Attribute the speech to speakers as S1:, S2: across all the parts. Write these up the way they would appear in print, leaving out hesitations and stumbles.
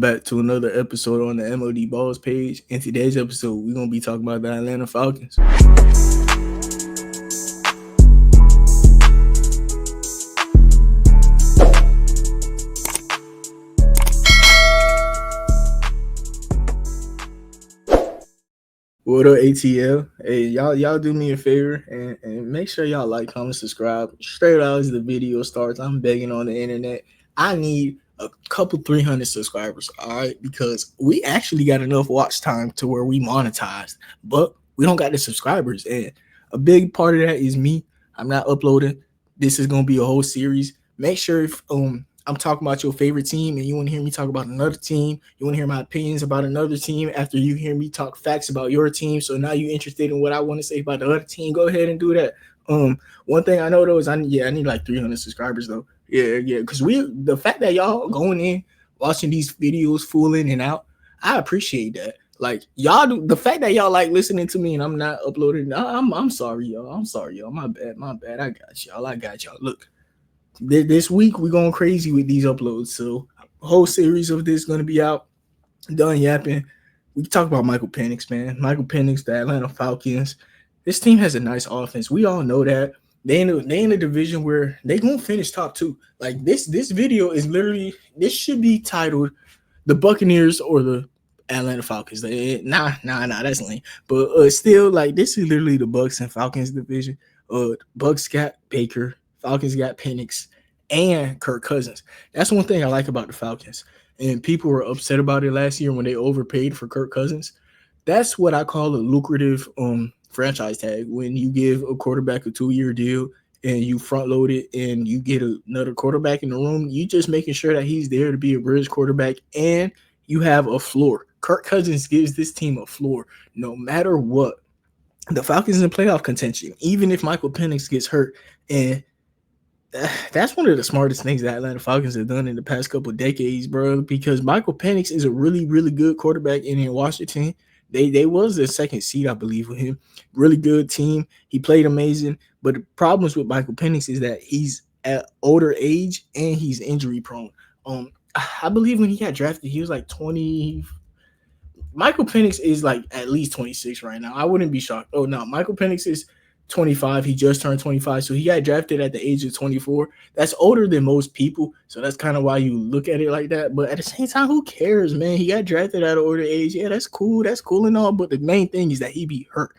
S1: Back to another episode on the MOD Balls page. In today's episode, we're gonna be talking about the Atlanta Falcons. What up, ATL? Hey, y'all do me a favor and make sure y'all like, comment, subscribe. Straight out as the video starts, I'm begging on the internet. I need a couple 300 subscribers, all right? Because we actually got enough watch time to where we monetized, but we don't got the subscribers. And a big part of that is me. I'm not uploading. This is gonna be a whole series. Make sure if I'm talking about your favorite team and you want to hear me talk about another team, you want to hear my opinions about another team after you hear me talk facts about your team. So now you're interested in what I want to say about the other team, go ahead and do that. One thing I know though is I need like 300 subscribers though. Yeah, because the fact that y'all going in, watching these videos, fooling and out, I appreciate that. Like y'all do the fact that y'all like listening to me and I'm not uploading. I'm sorry, y'all. I'm sorry, y'all. My bad. I got y'all. Look. This week we're going crazy with these uploads, so a whole series of this going to be out. Done yapping. We can talk about Michael Penix, man. Michael Penix, the Atlanta Falcons. This team has a nice offense. We all know that. They in a division where they gonna finish top two. Like this video is literally, this should be titled the Buccaneers or the Atlanta Falcons. Nah, that's lame. But still, like this is literally the Bucs and Falcons division. Bucs got Baker. Falcons got Penix and Kirk Cousins. That's one thing I like about the Falcons. And people were upset about it last year when they overpaid for Kirk Cousins. That's what I call a lucrative franchise tag. When you give a quarterback a 2-year deal and you front load it and you get another quarterback in the room, you just making sure that he's there to be a bridge quarterback and you have a floor. Kirk Cousins gives this team a floor no matter what. The Falcons in playoff contention, even if Michael Penix gets hurt. And that's one of the smartest things that Atlanta Falcons have done in the past couple of decades, bro, because Michael Penix is a really, really good quarterback in Washington. They was the second seed, I believe, with him. Really good team. He played amazing. But the problems with Michael Penix is that he's at older age and he's injury prone. I believe when he got drafted, he was like 20. Michael Penix is like at least 26 right now. I wouldn't be shocked. Oh, no. Michael Penix is 25. He just turned 25. So he got drafted at the age of 24. That's older than most people. So that's kind of why you look at it like that. But at the same time, who cares, man? He got drafted at an older age. Yeah, that's cool. That's cool and all. But the main thing is that he be hurt.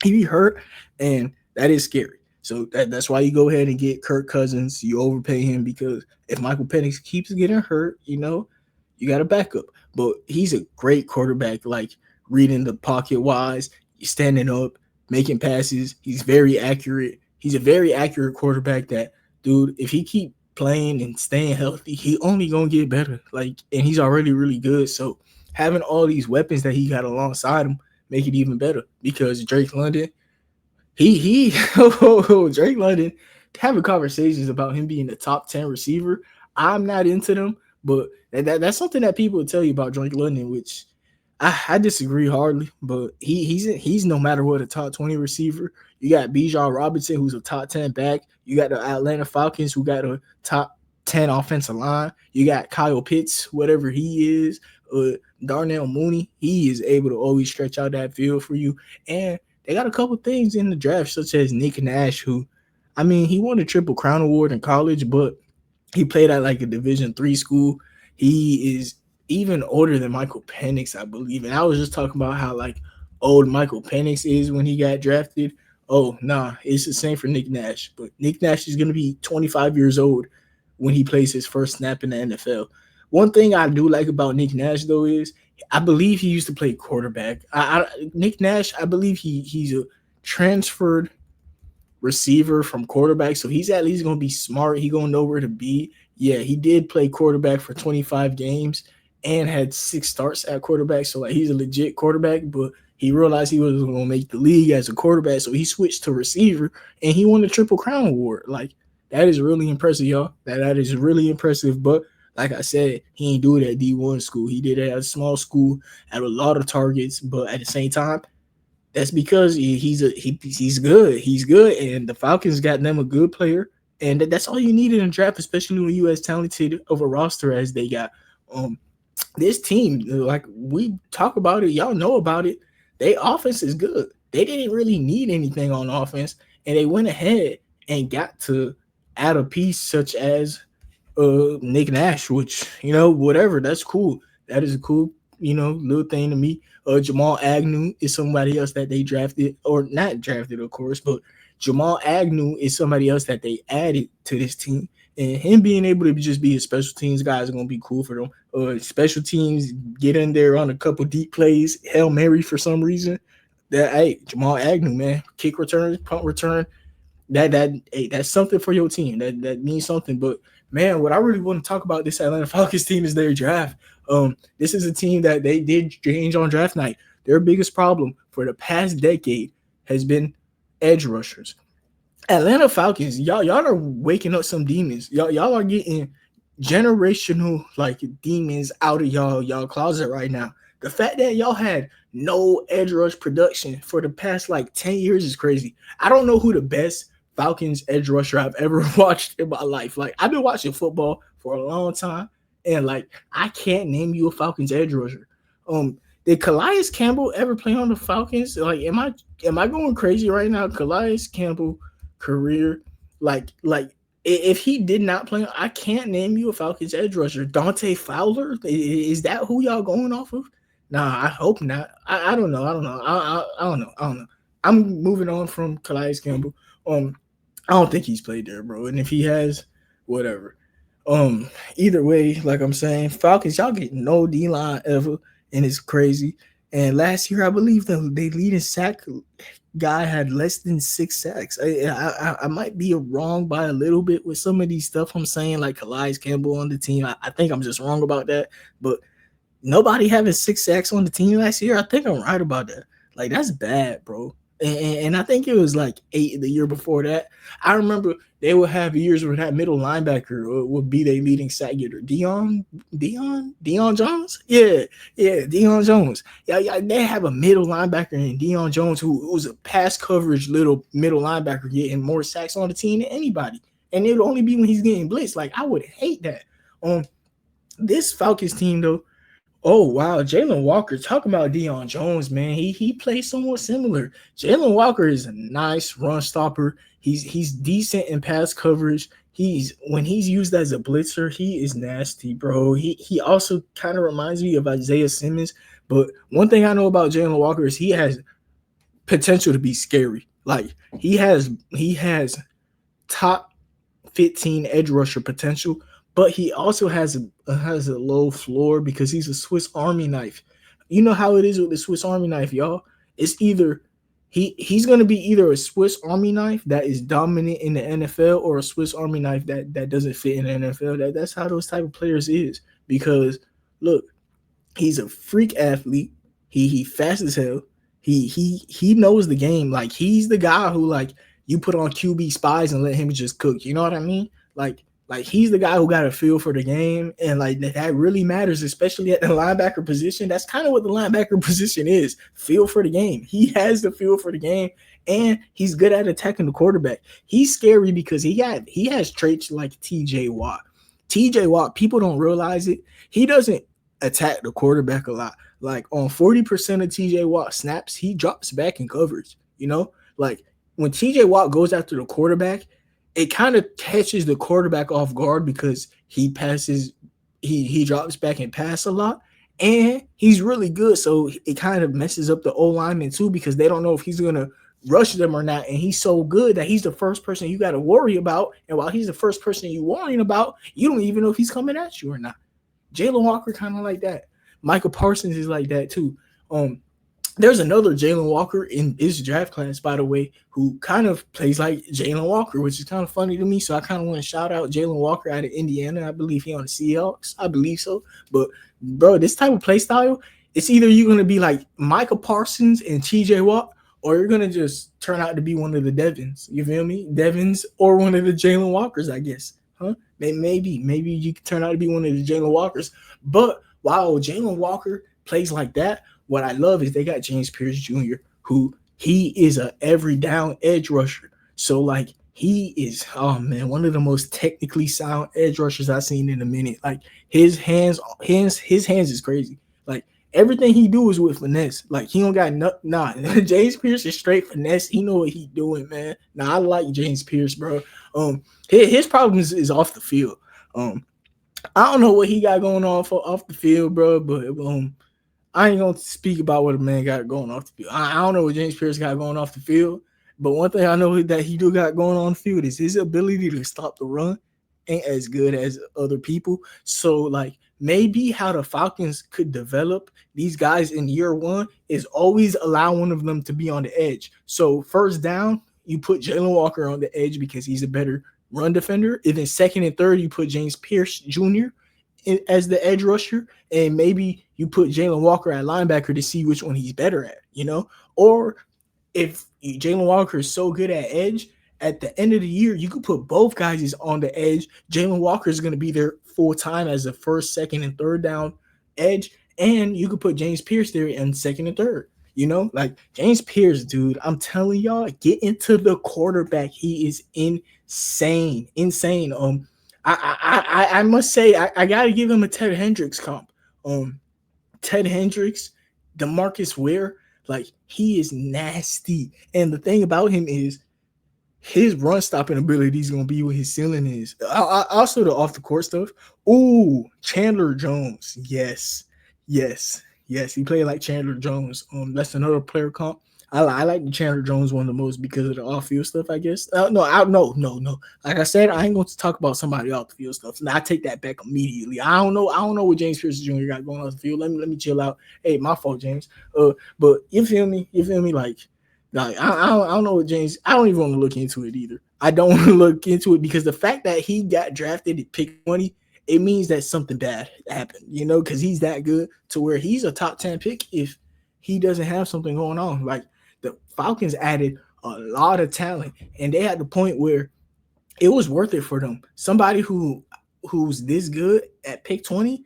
S1: He be hurt, and that is scary. So that's why you go ahead and get Kirk Cousins. You overpay him because if Michael Penix keeps getting hurt, you got a backup. But he's a great quarterback, like reading the pocket wise, standing up, making passes. He's very accurate. He's a very accurate quarterback that, dude, if he keep playing and staying healthy, he only going to get better. Like, and he's already really good. So having all these weapons that he got alongside him make it even better because Drake London, Drake London, having conversations about him being the top 10 receiver. I'm not into them, but that's something that people tell you about Drake London, which I disagree hardly, but he's no matter what a top 20 receiver. You got Bijan Robinson, who's a top 10 back. You got the Atlanta Falcons, who got a top 10 offensive line. You got Kyle Pitts, whatever he is. Darnell Mooney, he is able to always stretch out that field for you. And they got a couple things in the draft, such as Nick Nash, who, I mean, he won the Triple Crown Award in college, but he played at like a Division III school. He is even older than Michael Penix, I believe. And I was just talking about how like old Michael Penix is when he got drafted. Oh, nah, it's the same for Nick Nash. But Nick Nash is going to be 25 years old when he plays his first snap in the NFL. One thing I do like about Nick Nash, though, is I believe he used to play quarterback. Nick Nash, I believe he's a transferred receiver from quarterback, so he's at least going to be smart. He's going to know where to be. Yeah, he did play quarterback for 25 games and had 6 starts at quarterback, so like he's a legit quarterback, but he realized he was going to make the league as a quarterback, so he switched to receiver, and he won the Triple Crown Award. Like, that is really impressive, y'all. That is really impressive, but like I said, he ain't do it at D1 school. He did it at a small school, had a lot of targets, but at the same time, that's because he's good. He's good, and the Falcons got them a good player, and that's all you need in a draft, especially when you as talented of a roster as they got. this team, like we talk about it, y'all know about it. They offense is good. They didn't really need anything on offense, and they went ahead and got to add a piece such as Nick Nash, which whatever, that's cool. That is a cool little thing to me. Jamal Agnew is somebody else that they drafted, or not drafted, of course, but Jamal Agnew is somebody else that they added to this team. And him being able to just be a special teams guy is gonna be cool for them. Special teams get in there on a couple deep plays, Hail Mary for some reason. That hey, Jamal Agnew, man, kick return, punt return, that hey, that's something for your team. That means something. But man, what I really want to talk about this Atlanta Falcons team is their draft. This is a team that they did change on draft night. Their biggest problem for the past decade has been edge rushers. Atlanta Falcons, y'all are waking up some demons. Y'all are getting generational like demons out of y'all closet right now. The fact that y'all had no edge rush production for the past like 10 years is crazy. I don't know who the best Falcons edge rusher I've ever watched in my life. Like I've been watching football for a long time, and like I can't name you a Falcons edge rusher. Did Calais Campbell ever play on the Falcons? Like, am I going crazy right now? Calais Campbell career, like if he did not play, I can't name you a Falcons edge rusher. Dante Fowler, is that who y'all going off of? Nah, I hope not. I don't know. I don't know. I don't know. I don't know. I'm moving on from Calais Campbell. I don't think he's played there, bro. And if he has, whatever. Either way, like I'm saying, Falcons, y'all get no D line ever, and it's crazy. And last year, I believe they leading sack guy had less than 6 sacks. I might be wrong by a little bit with some of these stuff I'm saying, like Calais Campbell on the team. I think I'm just wrong about that, but nobody having 6 sacks on the team last year. I think I'm right about that. Like that's bad, bro. And I think it was like 8 the year before that. I remember they would have years where that middle linebacker would be their leading sack getter. Dion Jones? Yeah, Dion Jones. Yeah, they have a middle linebacker in Dion Jones who was a pass coverage little middle linebacker getting more sacks on the team than anybody. And it would only be when he's getting blitzed. Like, I would hate that. This Falcons team, though, oh wow, Jalen Walker. Talk about Dion Jones, man. He plays somewhat similar. Jalen Walker is a nice run stopper. He's decent in pass coverage. When he's used as a blitzer, he is nasty, bro. He also kind of reminds me of Isaiah Simmons. But one thing I know about Jalen Walker is he has potential to be scary. Like he has top 15 edge rusher potential, but he also has a low floor because he's a Swiss Army knife. You know how it is with the Swiss Army knife, y'all. It's either he's going to be either a Swiss Army knife that is dominant in the NFL or a Swiss Army knife that doesn't fit in the NFL. That's how those type of players is. Because look, he's a freak athlete. He fast as hell. He knows the game. Like he's the guy who like you put on QB spies and let him just cook. You know what I mean? Like he's the guy who got a feel for the game, and like that really matters, especially at the linebacker position. That's kind of what the linebacker position is: feel for the game. He has the feel for the game, and he's good at attacking the quarterback. He's scary because he has traits like T.J. Watt. T.J. Watt, people don't realize it. He doesn't attack the quarterback a lot. Like on 40% of T.J. Watt snaps, he drops back in coverage. Like when T.J. Watt goes after the quarterback, it kind of catches the quarterback off guard because he drops back and pass a lot, and he's really good. So it kind of messes up the O lineman too because they don't know if he's gonna rush them or not. And he's so good that he's the first person you got to worry about. And while he's the first person you worrying about, you don't even know if he's coming at you or not. Jalen Walker kind of like that. Michael Parsons is like that too. There's another Jalen Walker in this draft class, by the way, who kind of plays like Jalen Walker, which is kind of funny to me. So I kind of want to shout out Jalen Walker out of Indiana. I believe he on the Seahawks. I believe so. But, bro, this type of play style, it's either you're going to be like Michael Parsons and TJ Watt, or you're going to just turn out to be one of the Devins. You feel me? Devins or one of the Jalen Walkers, I guess. Huh? Maybe you can turn out to be one of the Jalen Walkers. But while Jalen Walker plays like that, what I love is they got James Pierce Jr., who he is a every down edge rusher. So, like, He is, oh man, one of the most technically sound edge rushers I've seen in a minute. Like his hands is crazy. Like everything he do is with finesse. Like he don't got no, nah. James Pierce is straight finesse. He know what he doing, man. Nah, I like James Pierce, bro. His problem is off the field. Um, I don't know what he got going on for off the field, bro. But I ain't gonna speak about what a man got going off the field. I don't know what James Pierce got going off the field, but one thing I know that he do got going on the field is his ability to stop the run ain't as good as other people. So like maybe how the Falcons could develop these guys in year one is always allow one of them to be on the edge. So first down, you put Jalen Walker on the edge because he's a better run defender. And then second and third, you put James Pierce Jr. As the edge rusher, and maybe you put Jalen Walker at linebacker to see which one he's better at, you know? Or if Jalen Walker is so good at edge, at the end of the year, you could put both guys on the edge. Jalen Walker is going to be there full time as the first, second, and third down edge, and you could put James Pierce there in second and third. You know, like James Pierce, dude, I'm telling y'all, get into the quarterback. He is insane, insane. I must say I gotta give him a Ted Hendricks comp. Um, Ted Hendricks, Demarcus Ware, like he is nasty. And the thing about him is his run stopping ability is gonna be what his ceiling is. Also the off the court stuff. Ooh, Chandler Jones. Yes, yes, yes. He played like Chandler Jones. That's another player comp. I like the Chandler Jones one the most because of the off field stuff. I guess. No. Like I said, I ain't going to talk about somebody off the field stuff. Now I take that back immediately. I don't know. I don't know what James Pierce Jr. got going off the field. Let me chill out. Hey, my fault, James. But you feel me? You feel me? Like I don't know what James. I don't even want to look into it either. I don't want to look into it because the fact that he got drafted at pick 20, it means that something bad happened. You know, because he's that good to where he's a top 10 pick if he doesn't have something going on. Like the Falcons added a lot of talent, and they had the point where it was worth it for them. Somebody who's this good at pick 20,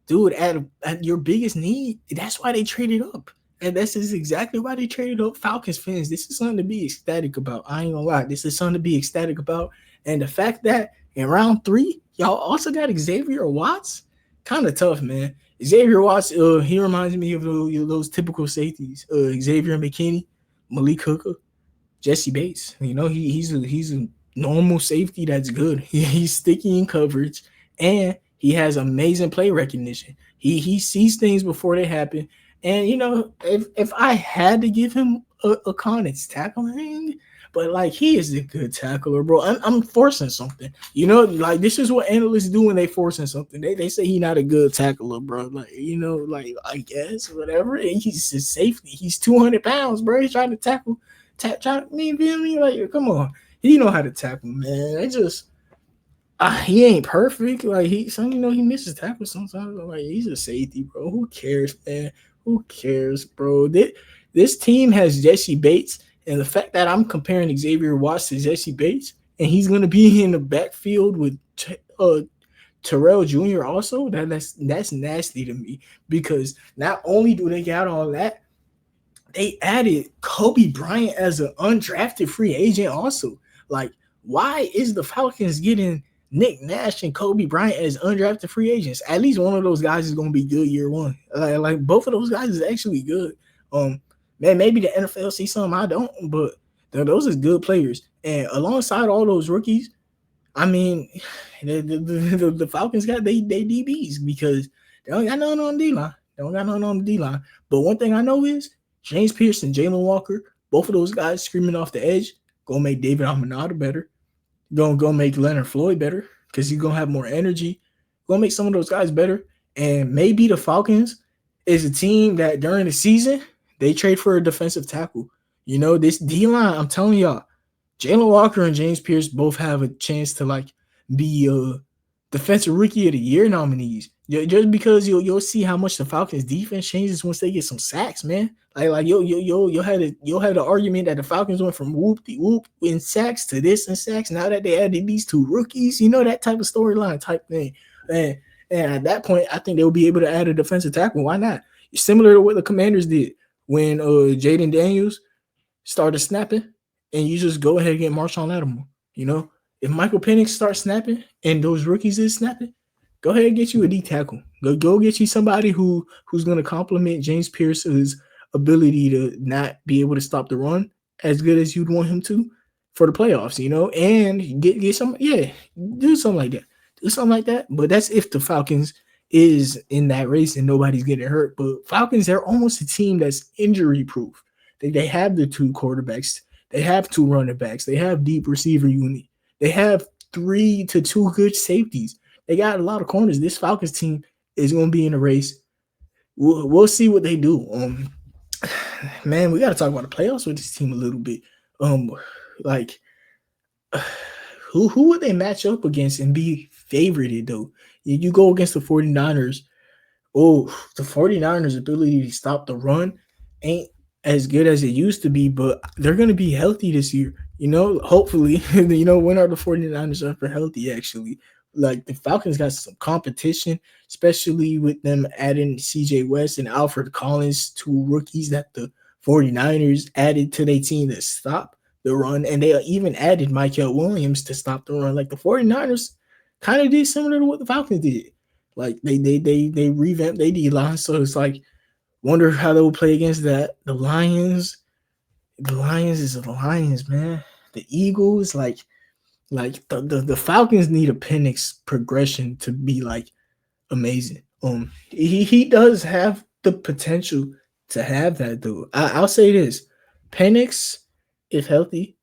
S1: dude, at your biggest need, that's why they traded up. And this is exactly why they traded up. Falcons fans, this is something to be ecstatic about. I ain't gonna lie. This is something to be ecstatic about. And the fact that in round 3, y'all also got Xavier Watts, kind of tough, man. Xavier Watts, he reminds me of those typical safeties. Xavier McKinney, Malik Hooker, Jesse Bates. You know, he's a normal safety that's good. He's sticky in coverage, and he has amazing play recognition. He sees things before they happen. And you know, if I had to give him a con, it's tackling. But like he is a good tackler, bro. I'm forcing something. You know, like this is what analysts do when they forcing something. They say he's not a good tackler, bro. Like, you know, like I guess whatever. And he's his safety. He's 200 pounds, bro. He's trying to tackle, try me, feel me? Like, come on. He know how to tackle, man. It just he ain't perfect. Like some, you know, he misses tackles sometimes. Like he's a safety, bro. Who cares, man? Who cares, bro? This team has Jesse Bates, and the fact that I'm comparing Xavier Watts to Jesse Bates, and he's going to be in the backfield with Terrell Jr. also, that's nasty to me because not only do they got all that, they added Kobe Bryant as an undrafted free agent also. Like, why is the Falcons getting Nick Nash and Kobe Bryant as undrafted free agents? At least one of those guys is going to be good year one. Like both of those guys is actually good. Man, maybe the NFL see something I don't, but those are good players. And alongside all those rookies, I mean, the Falcons got they DBs because they don't got nothing on the D-line. They don't got nothing on the D-line. But one thing I know is James Pierce and Jalen Walker, both of those guys screaming off the edge, gonna make David Amendola better. Gonna make Leonard Floyd better because he's gonna have more energy. Gonna make some of those guys better. And maybe the Falcons is a team that during the season they trade for a defensive tackle. You know, this D-line, I'm telling y'all, Jalen Walker and James Pierce both have a chance to like be defensive rookie of the year nominees. Just because you'll see how much the Falcons defense changes once they get some sacks, man. Like you'll have the argument that the Falcons went from whoop de whoop in sacks to this and sacks. Now that they added these two rookies, you know, that type of storyline type thing. And at that point, I think they'll be able to add a defensive tackle. Why not? Similar to what the Commanders did when Jaden Daniels started snapping, and you just go ahead and get Marshawn Lattimore. You know, if Michael Penix starts snapping and those rookies is snapping, go ahead and get you a D tackle. Go get you somebody who's going to complement James Pierce's ability to not be able to stop the run as good as you'd want him to for the playoffs. You know, and get some, yeah, do something like that. Do something like that. But that's if the Falcons is in that race and nobody's getting hurt. But Falcons, they're almost a team that's injury proof. They have the two quarterbacks, they have two running backs, they have deep receiver unit, they have 3 to 2 good safeties. They got a lot of corners. This Falcons team is going to be in a race. We'll see what they do. Man, we got to talk about the playoffs with this team a little bit. Like who would they match up against and be favorited though? You go against the 49ers. Oh, the 49ers' ability to stop the run ain't as good as it used to be, but they're going to be healthy this year. You know, hopefully, when are the 49ers ever healthy, actually? Like, the Falcons got some competition, especially with them adding CJ West and Alfred Collins, two rookies that the 49ers added to their team to stop the run. And they even added Michael Williams to stop the run. Like, the 49ers kind of did similar to what the Falcons did. Like they revamped their D line, so it's like wonder how they will play against that. The Lions is the Lions, man. The Eagles, like the Falcons need a penix progression to be like amazing. He does have the potential to have that though. I'll say this: Penix, if healthy,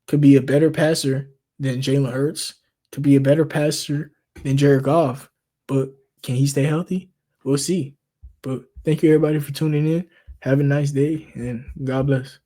S1: could be a better passer than Jalen Hurts. Could be a better passer than Jared Goff. But can he stay healthy? We'll see. But thank you everybody for tuning in. Have a nice day and God bless.